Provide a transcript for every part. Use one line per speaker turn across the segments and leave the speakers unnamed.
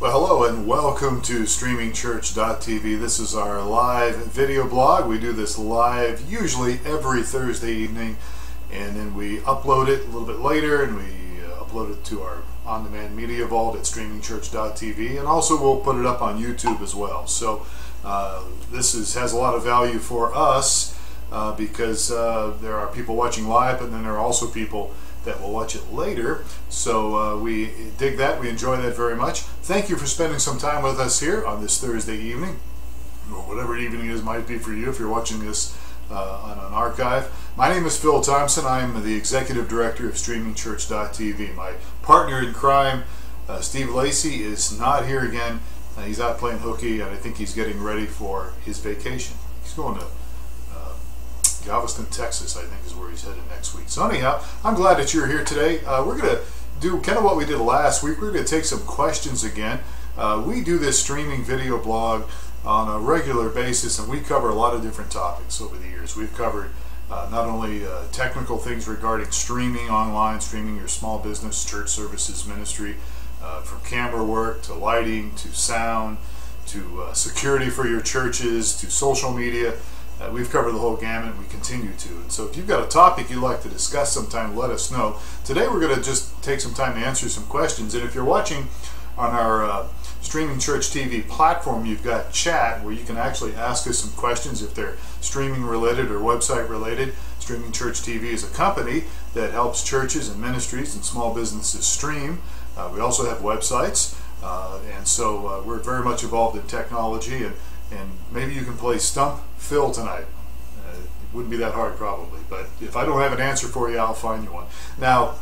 Well, hello and welcome to streamingchurch.tv. This is our live video blog. We do this live usually every Thursday evening, and then we upload it a little bit later, and we upload it to our on-demand media vault at streamingchurch.tv, and also we'll put it up on YouTube as well. So this has a lot of value for us because there are people watching live, but then there are also people that will watch it later. So we dig that, we enjoy that very much. Thank you for spending some time with us here on this Thursday evening, or whatever evening it might be for you if you're watching this on an archive. My name is Phil Thompson. I'm the Executive Director of streamingchurch.tv. My partner in crime, Steve Lacey, is not here again. He's out playing hooky, and I think he's getting ready for his vacation. He's going to Galveston, Texas, I think is where he's headed next week. So anyhow, I'm glad that you're here today. We're going to do kind of what we did last week. We're going to take some questions again. We do this streaming video blog on a regular basis, and we cover a lot of different topics over the years. We've covered not only technical things regarding streaming online, streaming your small business, church services, ministry, from camera work to lighting to sound to security for your churches to social media. We've covered the whole gamut. We continue to. And so if you've got a topic you'd like to discuss sometime, let us know. Today we're going to just take some time to answer some questions. And if you're watching on our Streaming Church TV platform, you've got chat where you can actually ask us some questions if they're streaming related or website related. Streaming Church TV is a company that helps churches and ministries and small businesses stream. We also have websites. And so we're very much involved in technology, and maybe you can play Stump Phil tonight. It wouldn't be that hard probably, but if I don't have an answer for you, I'll find you one. Now,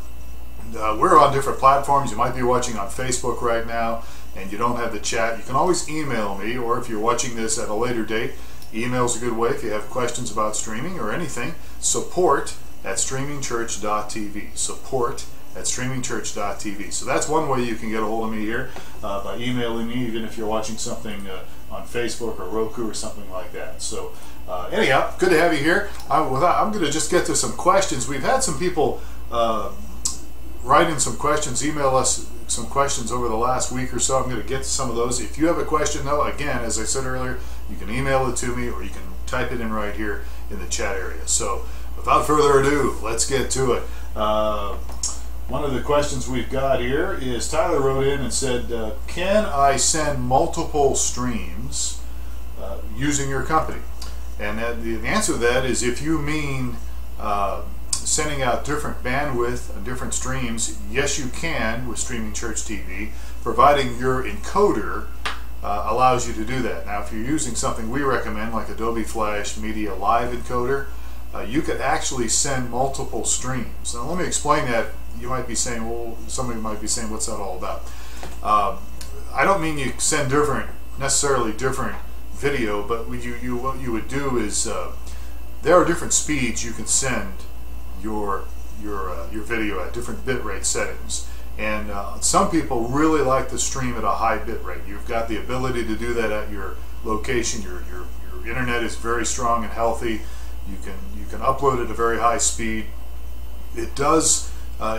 we're on different platforms. You might be watching on Facebook right now and you don't have the chat. You can always email me, or if you're watching this at a later date, email's a good way if you have questions about streaming or anything. Support at streamingchurch.tv. Support at streamingchurch.tv. So that's one way you can get a hold of me here, by emailing me, even if you're watching something on Facebook or Roku or something like that. So anyhow, good to have you here. I'm going to just get to some questions. We've had some people write in some questions, email us some questions over the last week or so. I'm going to get to some of those. If you have a question, though, again, as I said earlier, you can email it to me or you can type it in right here in the chat area. So without further ado, let's get to it. One of the questions we've got here is Tyler wrote in and said, can I send multiple streams using your company? And the answer to that is, if you mean sending out different bandwidth and different streams, yes you can with Streaming Church TV, providing your encoder allows you to do that. Now if you're using something we recommend like Adobe Flash Media Live Encoder, you could actually send multiple streams. Now let me explain that. You might be saying, well, somebody might be saying, what's that all about? I don't mean you send necessarily different video, but what you would do is there are different speeds you can send your video at, different bitrate settings. And some people really like to stream at a high bitrate. You've got the ability to do that at your location. Your internet is very strong and healthy. You can upload at a very high speed. It does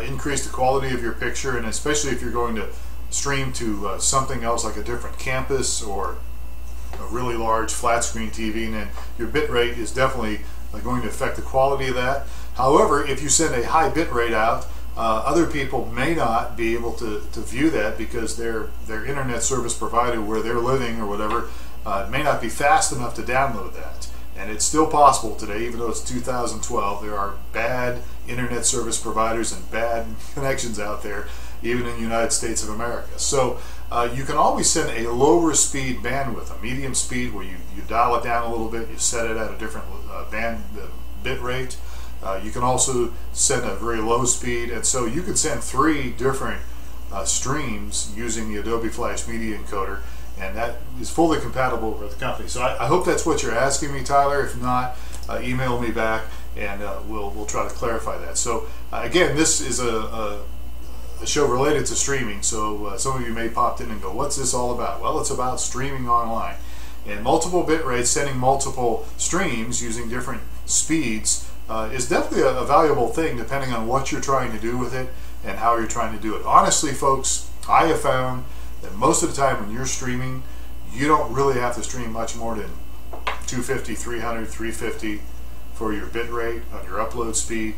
increase the quality of your picture, and especially if you're going to stream to something else like a different campus or a really large flat screen TV, and then your bit rate is definitely going to affect the quality of that. However, if you send a high bit rate out, other people may not be able to view that because their internet service provider where they're living or whatever may not be fast enough to download that. And it's still possible today, even though it's 2012, there are bad internet service providers and bad connections out there, even in the United States of America. So you can always send a lower speed bandwidth, a medium speed where you dial it down a little bit, you set it at a different bit rate. You can also send a very low speed, and so you can send 3 different streams using the Adobe Flash Media Encoder, and that is fully compatible with the company. So I hope that's what you're asking me, Tyler. If not, email me back and we'll try to clarify that. So again, this is a show related to streaming, so some of you may pop in and go, what's this all about? Well, it's about streaming online. And multiple bit rates, sending multiple streams using different speeds is definitely a valuable thing depending on what you're trying to do with it and how you're trying to do it. Honestly, folks, I have found that most of the time when you're streaming, you don't really have to stream much more than 250, 300, 350 for your bit rate on your upload speed.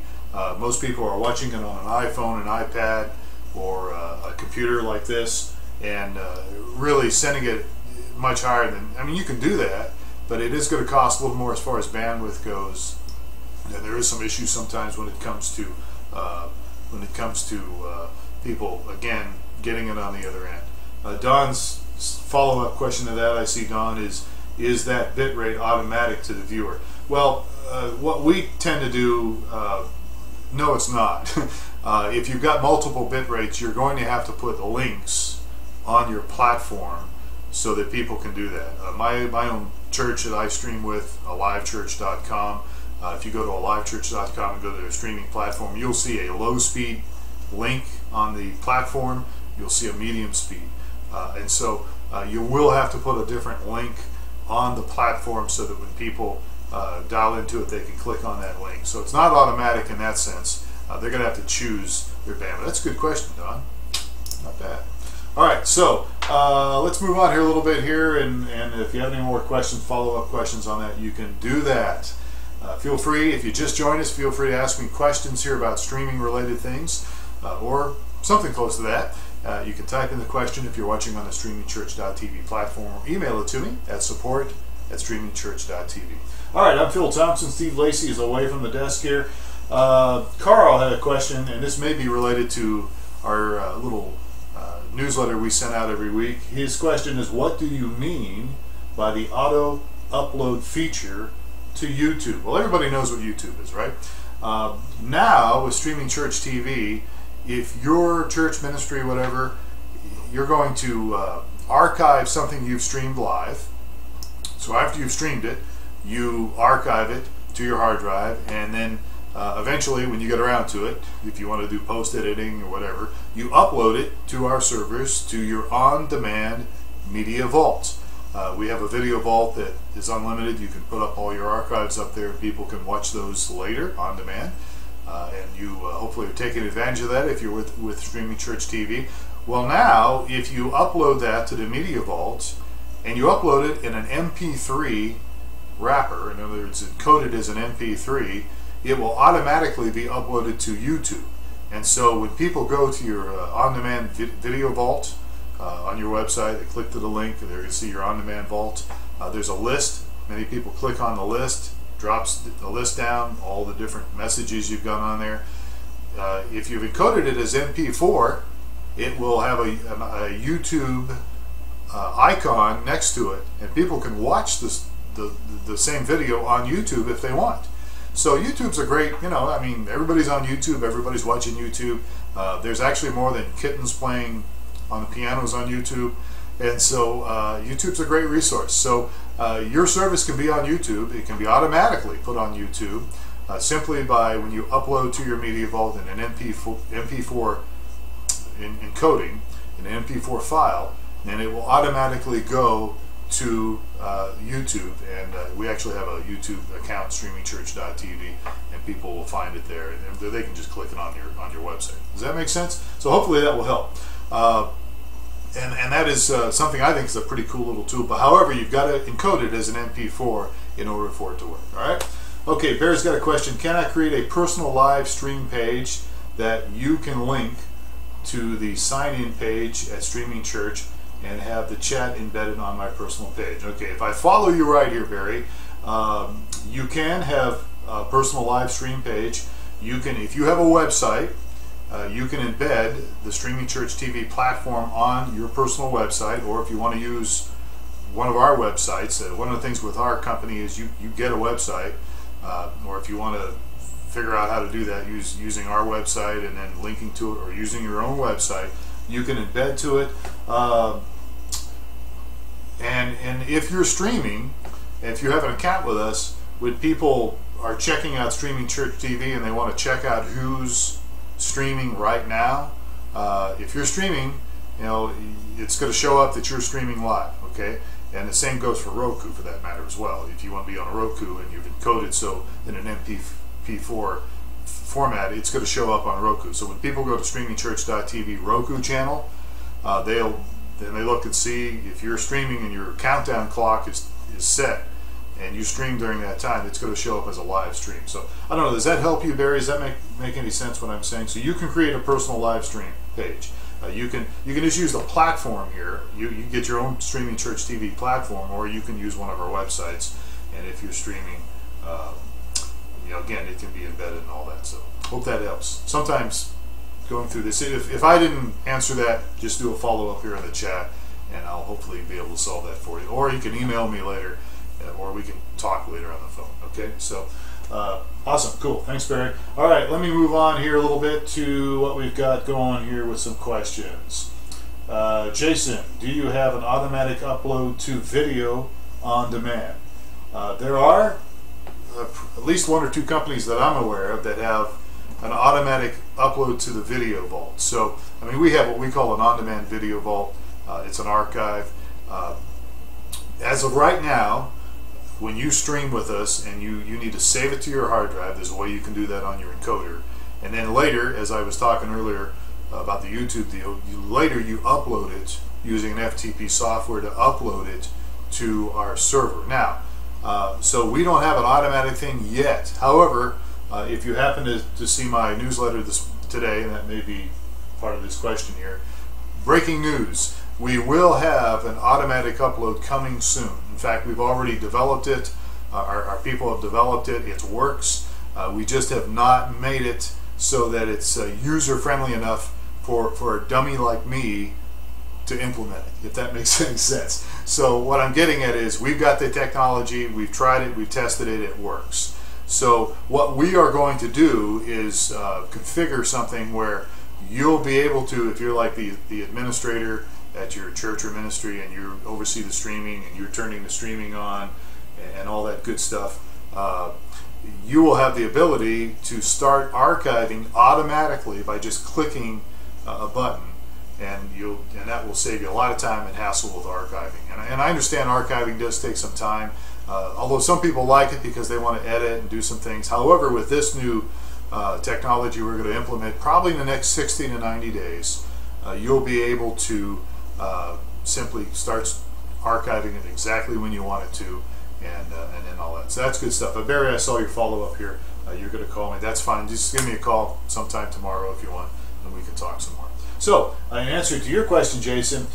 Most people are watching it on an iPhone, an iPad, or a computer like this, and really sending it much higher than, I mean, you can do that, but it is going to cost a little more as far as bandwidth goes. And there is some issues sometimes when it comes to people, again, getting it on the other end. Don's follow-up question to that, I see, Don, is that bit rate automatic to the viewer? Well, what we tend to do, no, it's not. If you've got multiple bit rates, you're going to have to put links on your platform so that people can do that. My own church that I stream with, alivechurch.com, if you go to alivechurch.com and go to their streaming platform, you'll see a low speed link on the platform, you'll see a medium speed. And so you will have to put a different link on the platform so that when people dial into it, they can click on that link. So it's not automatic in that sense. They're going to have to choose their bandwidth. That's a good question, Don. Not bad. All right, so let's move on here a little bit here, and if you have any more questions, follow-up questions on that, you can do that. Feel free, if you just joined us, feel free to ask me questions here about streaming-related things, or something close to that. You can type in the question if you're watching on the streamingchurch.tv platform, or email it to me at support@streamingchurch.tv. All right, I'm Phil Thompson. Steve Lacey is away from the desk here. Carl had a question, and this may be related to our little newsletter we sent out every week. His question is, what do you mean by the auto upload feature to YouTube? Well, everybody knows what YouTube is, right? Now with Streaming Church TV, if your church ministry, whatever, you're going to archive something you've streamed live. So after you've streamed it, you archive it to your hard drive, and then eventually, when you get around to it, if you want to do post-editing or whatever, you upload it to our servers, to your on-demand media vault. We have a video vault that is unlimited. You can put up all your archives up there. People can watch those later on demand. And you hopefully are taking advantage of that if you're with Streaming Church TV. Well, now, if you upload that to the media vault, and you upload it in an MP3 wrapper, in other words, encoded as an MP3, it will automatically be uploaded to YouTube. And so when people go to your on-demand video vault on your website, they click to the link, and they're going to see your on-demand vault. There's a list. Many people click on the list, drops the list down, all the different messages you've got on there. If you've encoded it as MP4, it will have a YouTube icon next to it, and people can watch the same video on YouTube if they want. So YouTube's a great, I mean, everybody's on YouTube, everybody's watching YouTube. There's actually more than kittens playing on the pianos on YouTube. And so YouTube's a great resource. So your service can be on YouTube. It can be automatically put on YouTube simply by, when you upload to your media vault in an MP4 encoding, in an MP4 file, and it will automatically go to YouTube, and we actually have a YouTube account, streamingchurch.tv, and people will find it there, and they can just click it on your website. Does that make sense? So hopefully that will help. And that is something I think is a pretty cool little tool. But however, you've got to encode it as an MP4 in order for it to work. All right. Okay. Bear's got a question. Can I create a personal live stream page that you can link to the sign-in page at Streaming Church and have the chat embedded on my personal page? Okay. If I follow you right here, Barry, you can have a personal live stream page. You can, if you have a website, you can embed the Streaming Church TV platform on your personal website, or if you want to use one of our websites, one of the things with our company is you get a website, or if you want to figure out how to do that using our website and then linking to it, or using your own website, you can embed to it. And if you're streaming, if you have an account with us, when people are checking out Streaming Church TV and they want to check out who's streaming right now, if you're streaming, it's going to show up that you're streaming live. Okay, and the same goes for Roku, for that matter, as well. If you want to be on a Roku and you've encoded so in an MP4 format, it's going to show up on Roku. So when people go to streamingchurch.tv Roku channel, they'll then they look and see if you're streaming and your countdown clock is set and you stream during that time, it's going to show up as a live stream. So I don't know, does that help you, Barry? Does that make any sense what I'm saying? So you can create a personal live stream page. You can just use the platform here. You get your own Streaming Church TV platform, or you can use one of our websites. And if you're streaming, again, it can be embedded and all that. So hope that helps. Sometimes going through this, if I didn't answer that, just do a follow-up here in the chat, and I'll hopefully be able to solve that for you. Or you can email me later, or we can talk later on the phone. Okay, so awesome, cool. Thanks, Barry. All right, let me move on here a little bit to what we've got going here with some questions. Jason, do you have an automatic upload to video on demand? There are at least one or two companies that I'm aware of that have an automatic upload to the video vault. So, I mean, we have what we call an on-demand video vault. It's an archive. As of right now, when you stream with us and you need to save it to your hard drive, there's a way you can do that on your encoder. And then later, as I was talking earlier about the YouTube deal, later you upload it using an FTP software to upload it to our server. Now, so we don't have an automatic thing yet. However, if you happen to see my newsletter today, and that may be part of this question here, breaking news, we will have an automatic upload coming soon. In fact, we've already developed it. Our people have developed it. It works. We just have not made it so that it's user-friendly enough for a dummy like me to implement it, if that makes any sense. So what I'm getting at is we've got the technology, we've tried it, we've tested it, it works. So what we are going to do is configure something where you'll be able to, if you're like the administrator at your church or ministry and you oversee the streaming and you're turning the streaming on and all that good stuff, you will have the ability to start archiving automatically by just clicking a button, and that will save you a lot of time and hassle with archiving. And I understand archiving does take some time, although some people like it because they want to edit and do some things. However, with this new technology we're going to implement probably in the next 60 to 90 days, you'll be able to simply start archiving it exactly when you want it to, and then all that. So that's good stuff. But Barry, I saw your follow-up here. You're going to call me. That's fine. Just give me a call sometime tomorrow if you want, and we can talk some more. So, in answer to your question, Jason,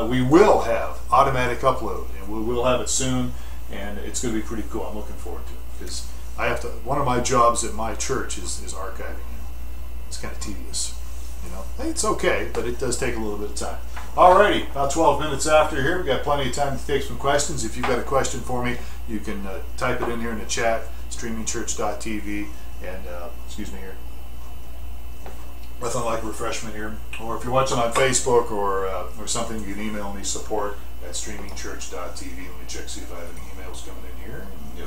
we will have automatic upload, and we will have it soon, and it's going to be pretty cool. I'm looking forward to it because I have to. One of my jobs at my church is archiving. It's kind of tedious, you know. It's okay, but it does take a little bit of time. Alrighty, about 12 minutes after here, we've got plenty of time to take some questions. If you've got a question for me, you can type it in here in the chat, streamingchurch.tv, and excuse me here. Nothing like refreshment here. Or if you're watching on Facebook or something, you can email me support at streamingchurch.tv. Let me check, see if I have any emails coming in here. No.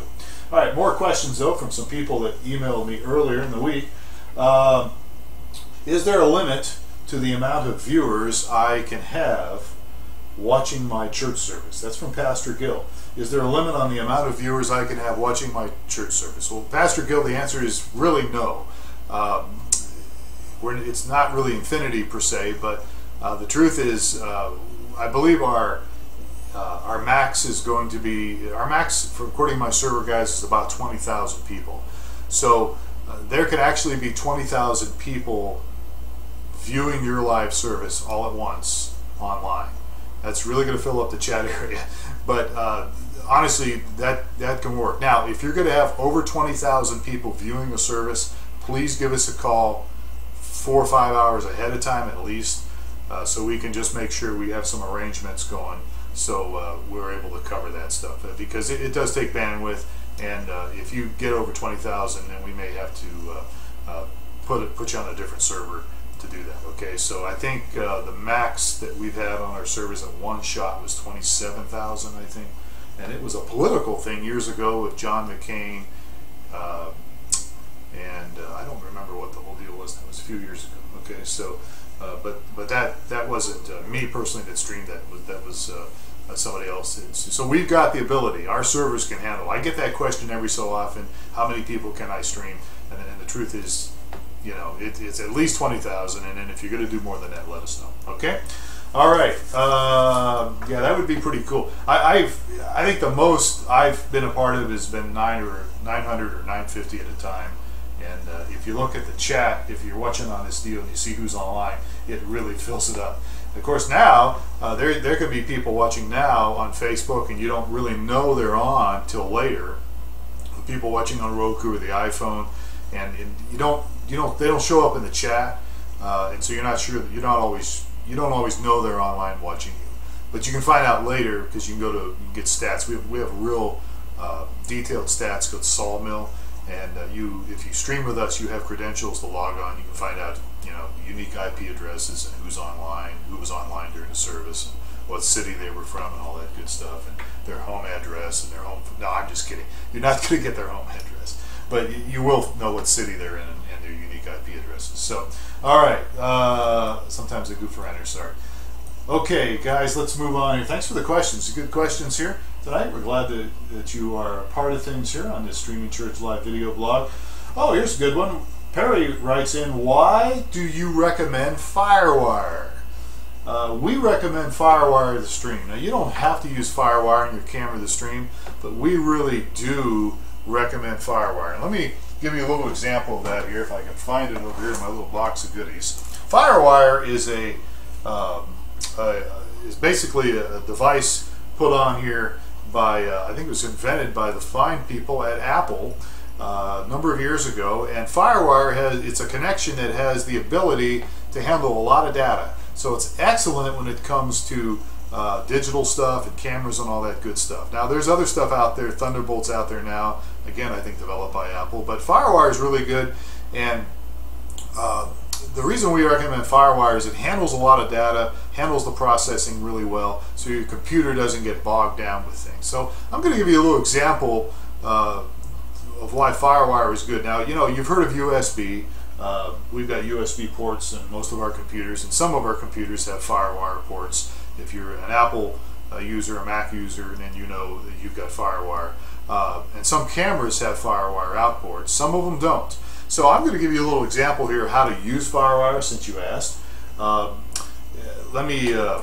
All right, more questions though from some people that emailed me earlier in the week. Is there a limit to the amount of viewers I can have watching my church service? That's from Pastor Gill. Is there a limit on the amount of viewers I can have watching my church service? Well, Pastor Gill, the answer is really no. It's not really infinity per se, but the truth is, I believe our max is going to be, our max, for according to my server guys, is about 20,000 people. So there could actually be 20,000 people viewing your live service all at once online. That's really going to fill up the chat area. But honestly, that can work. Now, if you're going to have over 20,000 people viewing the service, please give us a call 4 or 5 hours ahead of time at least, so we can just make sure we have some arrangements going so we're able to cover that stuff, because it does take bandwidth, and if you get over 20,000, then we may have to put you on a different server to do that. Okay, so I think the max that we've had on our servers in one shot was 27,000, I think, and it was a political thing years ago with John McCain, and I don't remember what the whole deal was. That was a few years ago. Okay, so but that wasn't me personally that streamed that. That was somebody else. So we've got the ability. Our servers can handle. I get that question every so often. How many people can I stream? And the truth is, you know, it's at least 20,000. And then if you're going to do more than that, let us know. Okay. All right. Yeah, that would be pretty cool. I think the most I've been a part of has been 900 or 950 at a time. And if you look at the chat, if you're watching on this deal and you see who's online, it really fills it up. Of course, now there could be people watching now on Facebook, and you don't really know they're on till later. People watching on Roku or the iPhone, and they don't show up in the chat, and so you're not sure that you don't always know they're online watching you. But you can find out later because you can get stats. We have real detailed stats called Sawmill. And if you stream with us, you have credentials to log on. You can find out, unique IP addresses and who was online during the service, and what city they were from, and all that good stuff, and their home address and their home. No, I'm just kidding. You're not going to get their home address, but you will know what city they're in and their unique IP addresses. So, all right. Sometimes I goof around here. Sorry. Okay, guys, let's move on here. Thanks for the questions. Good questions here tonight. We're glad that you are a part of things here on this Streaming Church Live video blog. Oh, here's a good one. Perry writes in, why do you recommend FireWire? We recommend FireWire to stream. Now, you don't have to use FireWire in your camera to stream, but we really do recommend FireWire. And let me give you a little example of that here, if I can find it over here in my little box of goodies. FireWire is is basically a device put on here by, I think it was invented by the fine people at Apple a number of years ago. And FireWire it's a connection that has the ability to handle a lot of data. So it's excellent when it comes to digital stuff and cameras and all that good stuff. Now, there's other stuff out there, Thunderbolt's out there now, again, I think developed by Apple, but FireWire is really good. And the reason we recommend FireWire is it handles a lot of data, handles the processing really well, so your computer doesn't get bogged down with things. So I'm going to give you a little example of why FireWire is good. Now, you've heard of USB. We've got USB ports in most of our computers, and some of our computers have FireWire ports. If you're an Apple user, a Mac user, and then you know that you've got FireWire. And some cameras have FireWire out ports. Some of them don't. So I'm going to give you a little example here of how to use FireWire, since you asked. Let me, I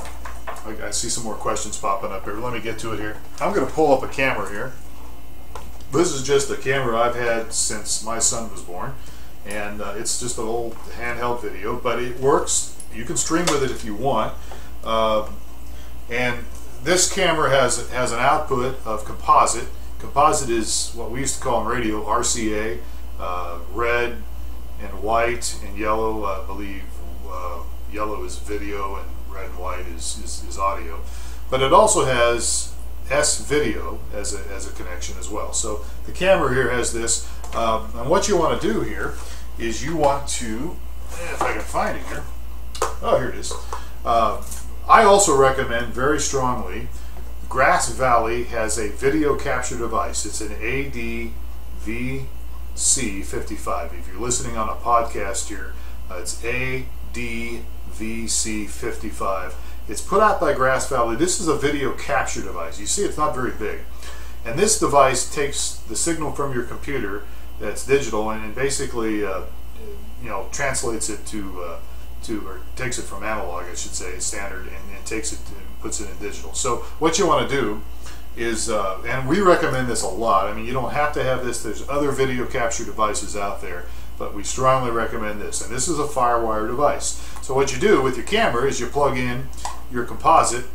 see some more questions popping up here. Let me get to it here. I'm going to pull up a camera here. This is just a camera I've had since my son was born. And it's just an old handheld video, but it works. You can stream with it if you want. And this camera has an output of composite. Composite is what we used to call in radio RCA. Red and white and yellow, I believe yellow is video and red and white is audio. But it also has S-video as a connection as well. So the camera here has this. And what you want to do here is you want to, if I can find it here. Oh, here it is. I also recommend very strongly, Grass Valley has a video capture device. It's an ADVC55. If you're listening on a podcast here, it's ADVC55. It's put out by Grass Valley. This is a video capture device. You see, it's not very big. And this device takes the signal from your computer that's digital and basically translates it or takes it from analog, I should say, standard, and takes it and puts it in digital. So what you want to do is, and we recommend this a lot. I mean, you don't have to have this. There's other video capture devices out there, but we strongly recommend this. And this is a FireWire device. So what you do with your camera is you plug in your composite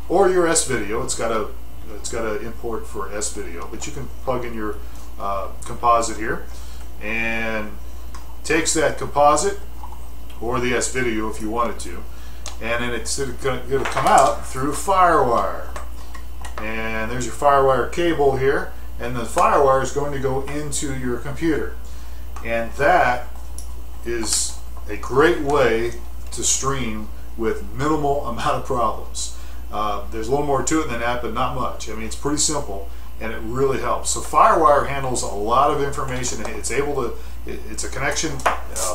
or your S-video. It's got a import for S-video, but you can plug in your composite here, and takes that composite or the S-video if you wanted to, and then it's going to come out through FireWire. And there's your FireWire cable here, and the FireWire is going to go into your computer. And that is a great way to stream with minimal amount of problems. There's a little more to it than that, but not much. I mean, it's pretty simple, and it really helps. So FireWire handles a lot of information. It's a connection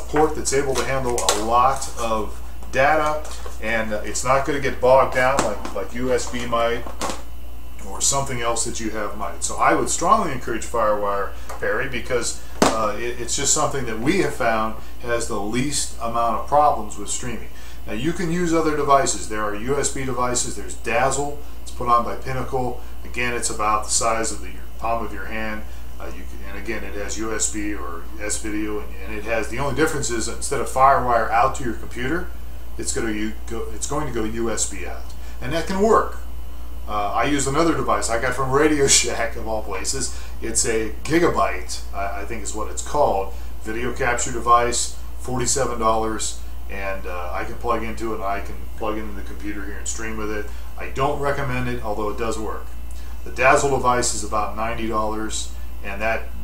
port that's able to handle a lot of data, and it's not going to get bogged down like USB might, or something else that you have might. So I would strongly encourage FireWire, Perry, because it's just something that we have found has the least amount of problems with streaming. Now you can use other devices. There are USB devices. There's Dazzle. It's put on by Pinnacle. Again, it's about the size of the palm of your hand. And again, it has USB or S-video, and it has, the only difference is instead of FireWire out to your computer, it's going to go USB out, and that can work. I use another device I got from Radio Shack of all places. It's a Gigabyte, I think is what it's called, video capture device, $47, and I can plug into it, and I can plug into the computer here and stream with it. I don't recommend it, although it does work. The Dazzle device is about $90, and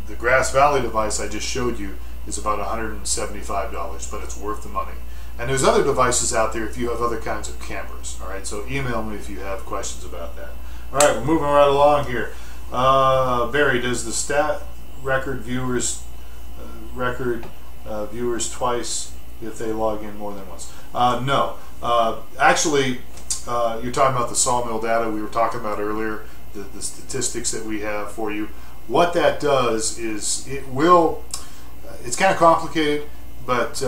the Grass Valley device I just showed you is about $175, but it's worth the money. And there's other devices out there if you have other kinds of cameras. All right, so email me if you have questions about that. All right, we're moving right along here. Barry, does the stat record viewers viewers twice if they log in more than once? No. Actually, you're talking about the Sawmill data we were talking about earlier, the statistics that we have for you. What that does is it's kind of complicated, but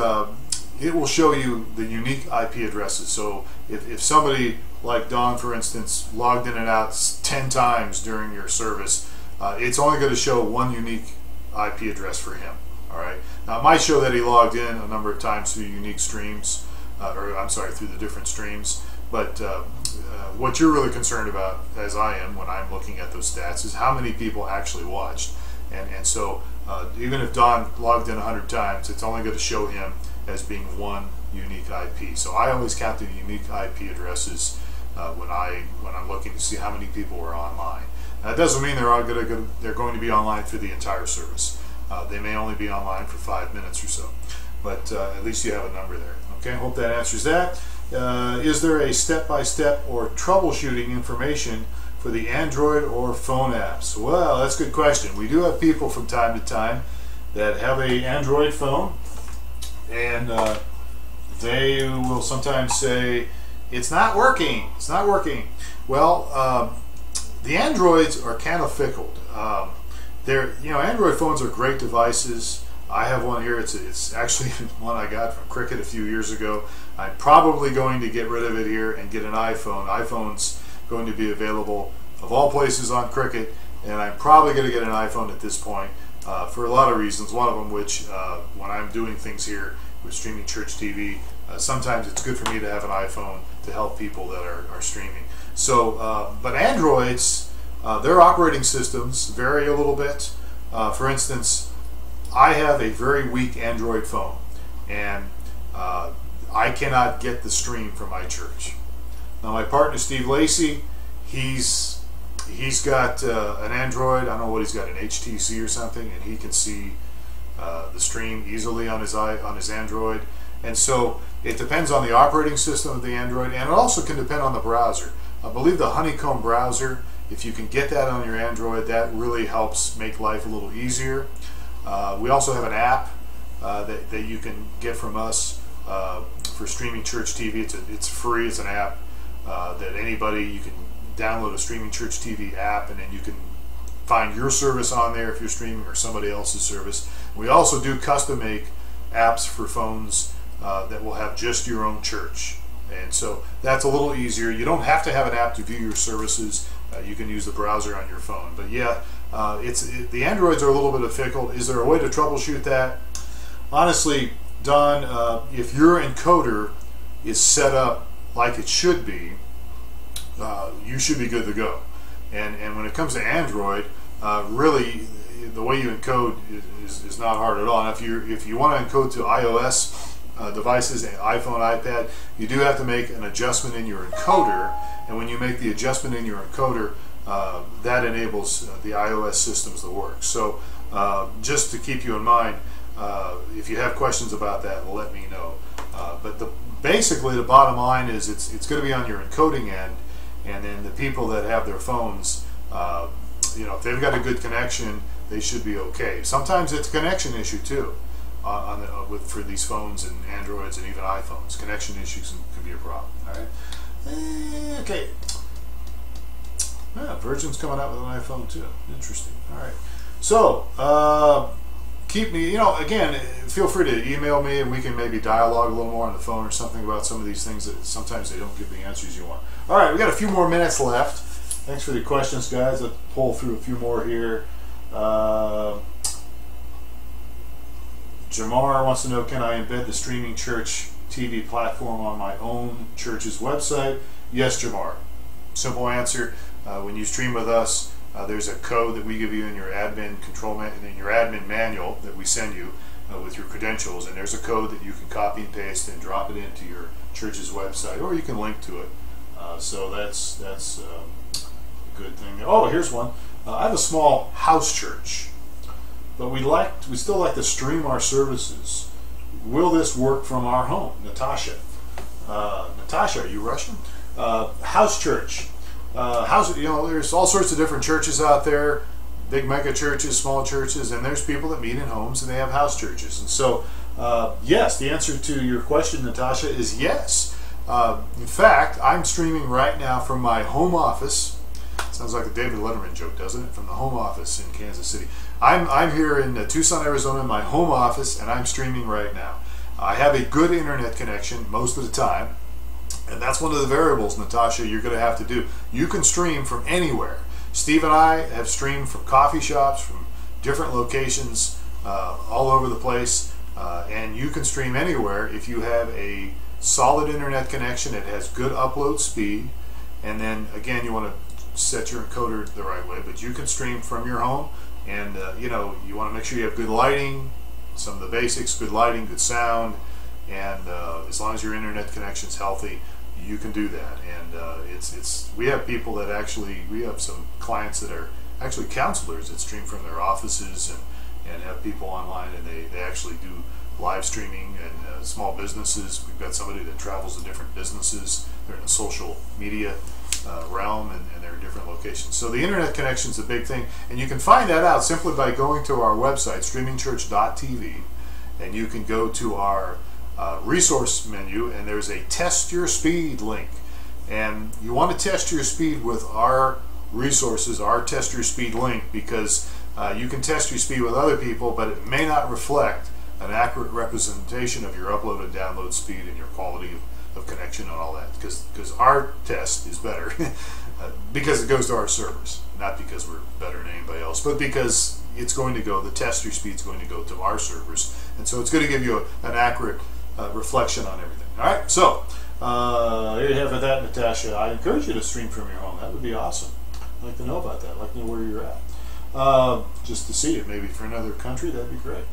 it will show you the unique IP addresses. So if somebody like Don, for instance, logged in and out 10 times during your service, it's only going to show one unique IP address for him. All right. Now it might show that he logged in a number of times through unique streams, through the different streams. But what you're really concerned about, as I am when I'm looking at those stats, is how many people actually watched. And so even if Don logged in 100 times, it's only going to show him as being one unique IP. So I always count the unique IP addresses when I'm looking to see how many people are online. Now, that doesn't mean they're going to be online for the entire service. They may only be online for 5 minutes or so, but at least you have a number there. Okay, I hope that answers that. Is there a step-by-step or troubleshooting information for the Android or phone apps? Well, that's a good question. We do have people from time to time that have an Android phone, and they will sometimes say, it's not working, it's not working. Well, the Androids are kind of fickle. Android phones are great devices. I have one here. It's actually one I got from Cricket a few years ago. I'm probably going to get rid of it here and get an iPhone. iPhone's going to be available of all places on Cricket, and I'm probably going to get an iPhone at this point for a lot of reasons. One of them, which when I'm doing things here with Streaming Church TV, sometimes it's good for me to have an iPhone to help people that are streaming. So, but Androids, their operating systems vary a little bit. For instance, I have a very weak Android phone, and I cannot get the stream from my church. Now, my partner Steve Lacey, he's got an Android. I don't know what he's got, an HTC or something, and he can see the stream easily on his Android. And so it depends on the operating system of the Android, and it also can depend on the browser. I believe the Honeycomb browser, if you can get that on your Android, that really helps make life a little easier. We also have an app that you can get from us for Streaming Church TV. It's free. It's an app that you can download a Streaming Church TV app, and then you can find your service on there if you're streaming, or somebody else's service. We also do custom make apps for phones that will have just your own church, and so that's a little easier. You don't have to have an app to view your services. You can use the browser on your phone. But yeah, the Androids are a little bit fickle. Is there a way to troubleshoot that? Honestly, Don, if your encoder is set up like it should be, you should be good to go. And when it comes to Android, really, the way you encode is not hard at all. Now, if you want to encode to iOS devices, iPhone, iPad, you do have to make an adjustment in your encoder. And when you make the adjustment in your encoder, that enables the iOS systems to work. So just to keep you in mind, if you have questions about that, let me know. But basically the bottom line is it's going to be on your encoding end, and then the people that have their phones, if they've got a good connection, they should be okay. Sometimes it's a connection issue too for these phones and Androids and even iPhones. Connection issues can be a problem. All right. Okay. Yeah, Virgin's coming out with an iPhone too. Interesting. All right. So keep me, again, feel free to email me and we can maybe dialogue a little more on the phone or something about some of these things that sometimes they don't give the answers you want. All right, we got a few more minutes left. Thanks for the questions, guys. Let's pull through a few more here. Jamar wants to know, can I embed the Streaming Church TV platform on my own church's website? Yes, Jamar. Simple answer. When you stream with us, there's a code that we give you in your admin manual that we send you with your credentials, and there's a code that you can copy and paste and drop it into your church's website, or you can link to it. So that's a good thing. Oh, here's one. I have a small house church, but we still like to stream our services. Will this work from our home? Natasha. Natasha, are you Russian? House church. There's all sorts of different churches out there, big mega churches, small churches, and there's people that meet in homes and they have house churches. And so, yes, the answer to your question, Natasha, is yes. In fact, I'm streaming right now from my home office. Sounds like a David Letterman joke, doesn't it? From the home office in Kansas City. I'm here in Tucson, Arizona, in my home office, and I'm streaming right now. I have a good internet connection most of the time. And that's one of the variables, Natasha, you're going to have to do. You can stream from anywhere. Steve and I have streamed from coffee shops, from different locations, all over the place. And you can stream anywhere if you have a solid internet connection. It has good upload speed. And then, again, you want to set your encoder the right way. But you can stream from your home. And, you want to make sure you have good lighting, some of the basics, good lighting, good sound. And as long as your internet connection's healthy, you can do that. And we have people that we have some clients that are actually counselors that stream from their offices and have people online, and they actually do live streaming and small businesses. We've got somebody that travels to different businesses. They're in the social media realm, and they're in different locations. So the internet connection is a big thing, and you can find that out simply by going to our website, streamingchurch.tv, and you can go to our resource menu, and there's a test your speed link, and you want to test your speed with our resources, our test your speed link, because you can test your speed with other people, but it may not reflect an accurate representation of your upload and download speed and your quality of connection and all that, because our test is better because it goes to our servers, not because we're better than anybody else, but because it's going to go, the test your speed is going to go to our servers, and so it's going to give you an accurate reflection on everything. All right, so there you have it, that, Natasha. I encourage you to stream from your home. That would be awesome. I'd like to know about that. I'd like to know where you're at, just to see it. Maybe for another country, that'd be great.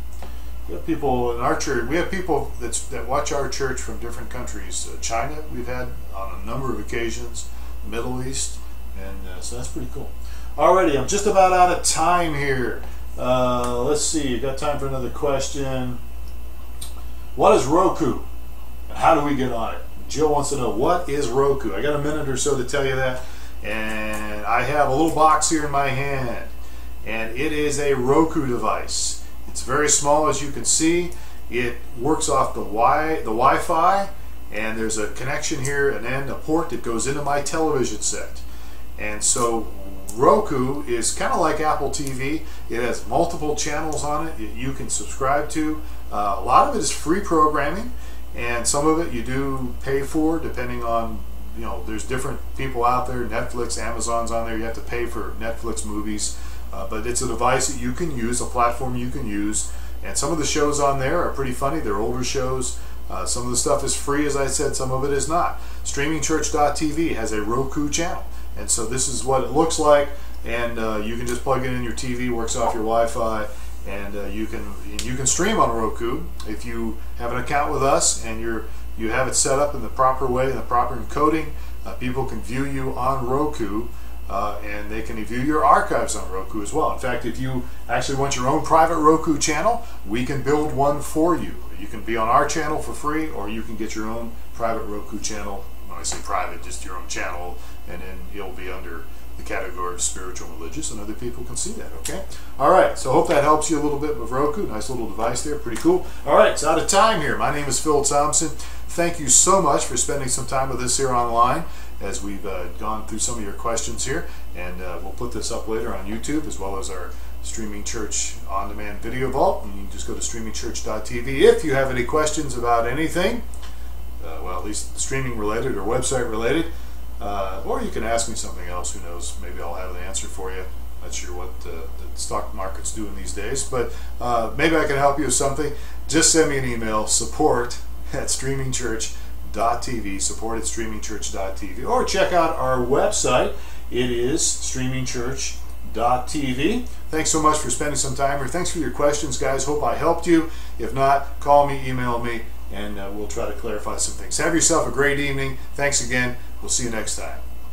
We have people in our church. We have people that watch our church from different countries. China, we've had on a number of occasions. The Middle East, and so that's pretty cool. Alrighty, I'm just about out of time here. Let's see. Got time for another question. What is Roku, and how do we get on it? Jill wants to know, what is Roku? I got a minute or so to tell you that, and I have a little box here in my hand, and it is a Roku device. It's very small, as you can see. It works off the Wi-Fi, and there's a connection here, and then a port that goes into my television set. And so Roku is kind of like Apple TV. It has multiple channels on it you can subscribe to. A lot of it is free programming, and some of it you do pay for, depending on, there's different people out there. Netflix, Amazon's on there. You have to pay for Netflix movies, but it's a device that you can use, a platform you can use, and some of the shows on there are pretty funny. They're older shows. Some of the stuff is free, as I said, some of it is not. Streamingchurch.tv has a Roku channel, and so this is what it looks like, and you can just plug it in your TV, works off your Wi-Fi, and you can stream on Roku if you have an account with us and you have it set up in the proper way, in the proper encoding. People can view you on Roku, and they can view your archives on Roku as well. In fact, if you actually want your own private Roku channel, we can build one for you. You can be on our channel for free, or you can get your own private Roku channel. When I say private, just your own channel, and then it'll be under the category of spiritual and religious, and other people can see that, okay? All right, so I hope that helps you a little bit with Roku. Nice little device there, pretty cool. All right, it's out of time here. My name is Phil Thompson. Thank you so much for spending some time with us here online as we've gone through some of your questions here, and we'll put this up later on YouTube as well as our Streaming Church On Demand Video Vault, and you can just go to streamingchurch.tv. If you have any questions about anything, well, at least streaming related or website related, or you can ask me something else. Who knows? Maybe I'll have an answer for you. Not sure what the stock market's doing these days, but maybe I can help you with something. Just send me an email, support@streamingchurch.tv, support@streamingchurch.tv, or check out our website. It is streamingchurch.tv. Thanks so much for spending some time here. Thanks for your questions, guys. Hope I helped you. If not, call me, email me, and we'll try to clarify some things. Have yourself a great evening. Thanks again. We'll see you next time.